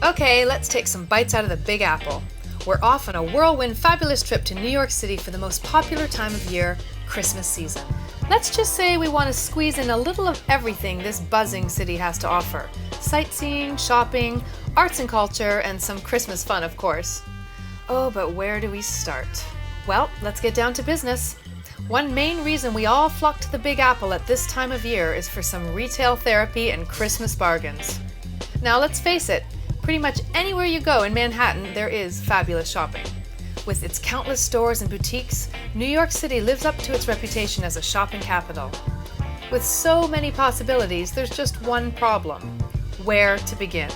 Okay, let's take some bites out of the Big Apple. We're off on a whirlwind fabulous trip to New York City for the most popular time of year, Christmas season. Let's just say we want to squeeze in a little of everything this buzzing city has to offer. Sightseeing, shopping, arts and culture, and some Christmas fun, of course. Oh, but where do we start? Well, let's get down to business. One main reason we all flock to the Big Apple at this time of year is for some retail therapy and Christmas bargains. Now let's face it, pretty much anywhere you go in Manhattan, there is fabulous shopping. With its countless stores and boutiques, New York City lives up to its reputation as a shopping capital. With so many possibilities, there's just one problem: where to begin.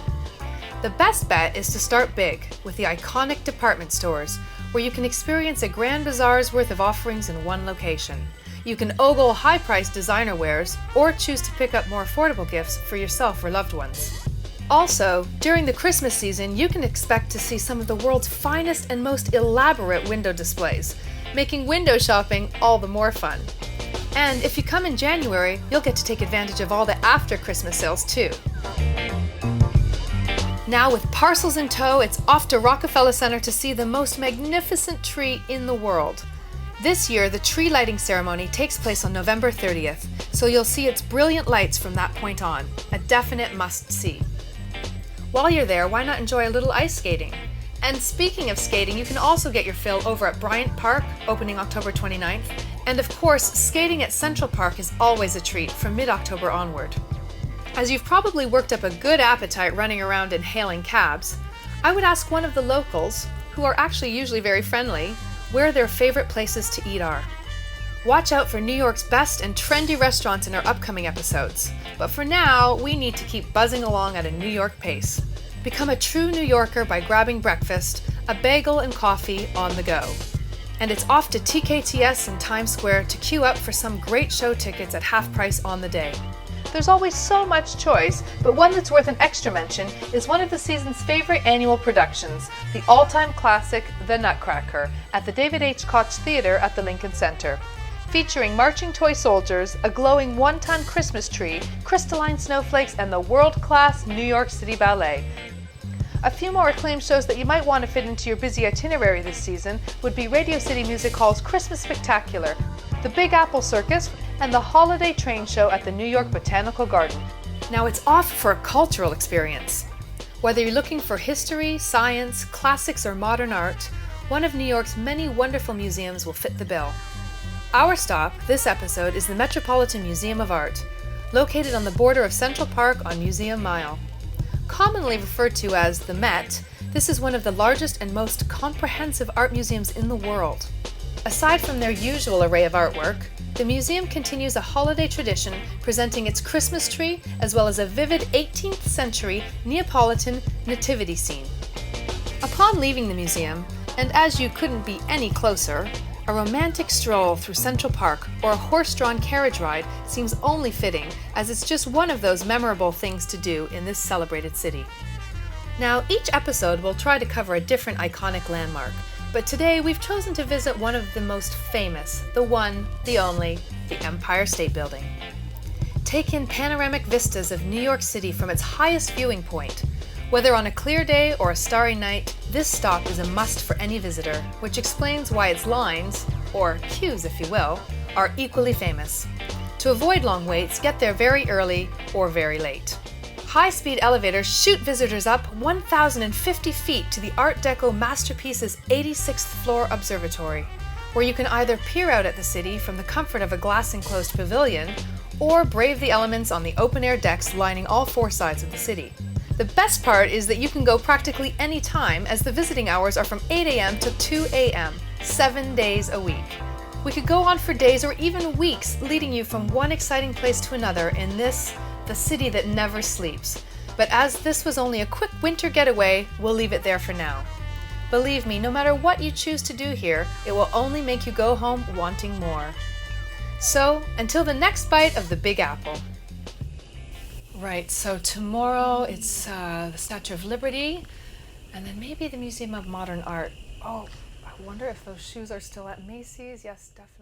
The best bet is to start big, with the iconic department stores, where you can experience a grand bazaar's worth of offerings in one location. You can ogle high-priced designer wares, or choose to pick up more affordable gifts for yourself or loved ones. Also, during the Christmas season, you can expect to see some of the world's finest and most elaborate window displays, making window shopping all the more fun. And if you come in January, you'll get to take advantage of all the after-Christmas sales too. Now, with parcels in tow, it's off to Rockefeller Center to see the most magnificent tree in the world. This year, the tree lighting ceremony takes place on November 30th, so you'll see its brilliant lights from that point on, a definite must-see. While you're there, why not enjoy a little ice skating? And speaking of skating, you can also get your fill over at Bryant Park, opening October 29th. And of course, skating at Central Park is always a treat from mid-October onward. As you've probably worked up a good appetite running around and hailing cabs, I would ask one of the locals, who are actually usually very friendly, where their favorite places to eat are. Watch out for New York's best and trendy restaurants in our upcoming episodes. But for now, we need to keep buzzing along at a New York pace. Become a true New Yorker by grabbing breakfast, a bagel and coffee on the go. And it's off to TKTS in Times Square to queue up for some great show tickets at half price on the day. There's always so much choice, but one that's worth an extra mention is one of the season's favorite annual productions, the all-time classic, The Nutcracker, at the David H. Koch Theater at the Lincoln Center. Featuring marching toy soldiers, a glowing one-ton Christmas tree, crystalline snowflakes, and the world-class New York City Ballet. A few more acclaimed shows that you might want to fit into your busy itinerary this season would be Radio City Music Hall's Christmas Spectacular, the Big Apple Circus, and the Holiday Train Show at the New York Botanical Garden. Now it's off for a cultural experience. Whether you're looking for history, science, classics, or modern art, one of New York's many wonderful museums will fit the bill. Our stop this episode is the Metropolitan Museum of Art, located on the border of Central Park on Museum Mile. Commonly referred to as the Met, this is one of the largest and most comprehensive art museums in the world. Aside from their usual array of artwork, the museum continues a holiday tradition presenting its Christmas tree as well as a vivid 18th century Neapolitan nativity scene. Upon leaving the museum, and as you couldn't be any closer, a romantic stroll through Central Park or a horse-drawn carriage ride seems only fitting, as it's just one of those memorable things to do in this celebrated city. Now, each episode will try to cover a different iconic landmark, but today we've chosen to visit one of the most famous, the one, the only, the Empire State Building. Take in panoramic vistas of New York City from its highest viewing point. Whether on a clear day or a starry night, this stop is a must for any visitor, which explains why its lines, or queues if you will, are equally famous. To avoid long waits, get there very early or very late. High-speed elevators shoot visitors up 1,050 feet to the Art Deco masterpiece's 86th floor observatory, where you can either peer out at the city from the comfort of a glass-enclosed pavilion, or brave the elements on the open-air decks lining all four sides of the city. The best part is that you can go practically any time, as the visiting hours are from 8 a.m. to 2 a.m., 7 days a week. We could go on for days or even weeks, leading you from one exciting place to another in this, the city that never sleeps. But as this was only a quick winter getaway, we'll leave it there for now. Believe me, no matter what you choose to do here, it will only make you go home wanting more. So, until the next bite of the Big Apple. Right, so tomorrow it's the Statue of Liberty, and then maybe the Museum of Modern Art. Oh, I wonder if those shoes are still at Macy's. Yes, definitely.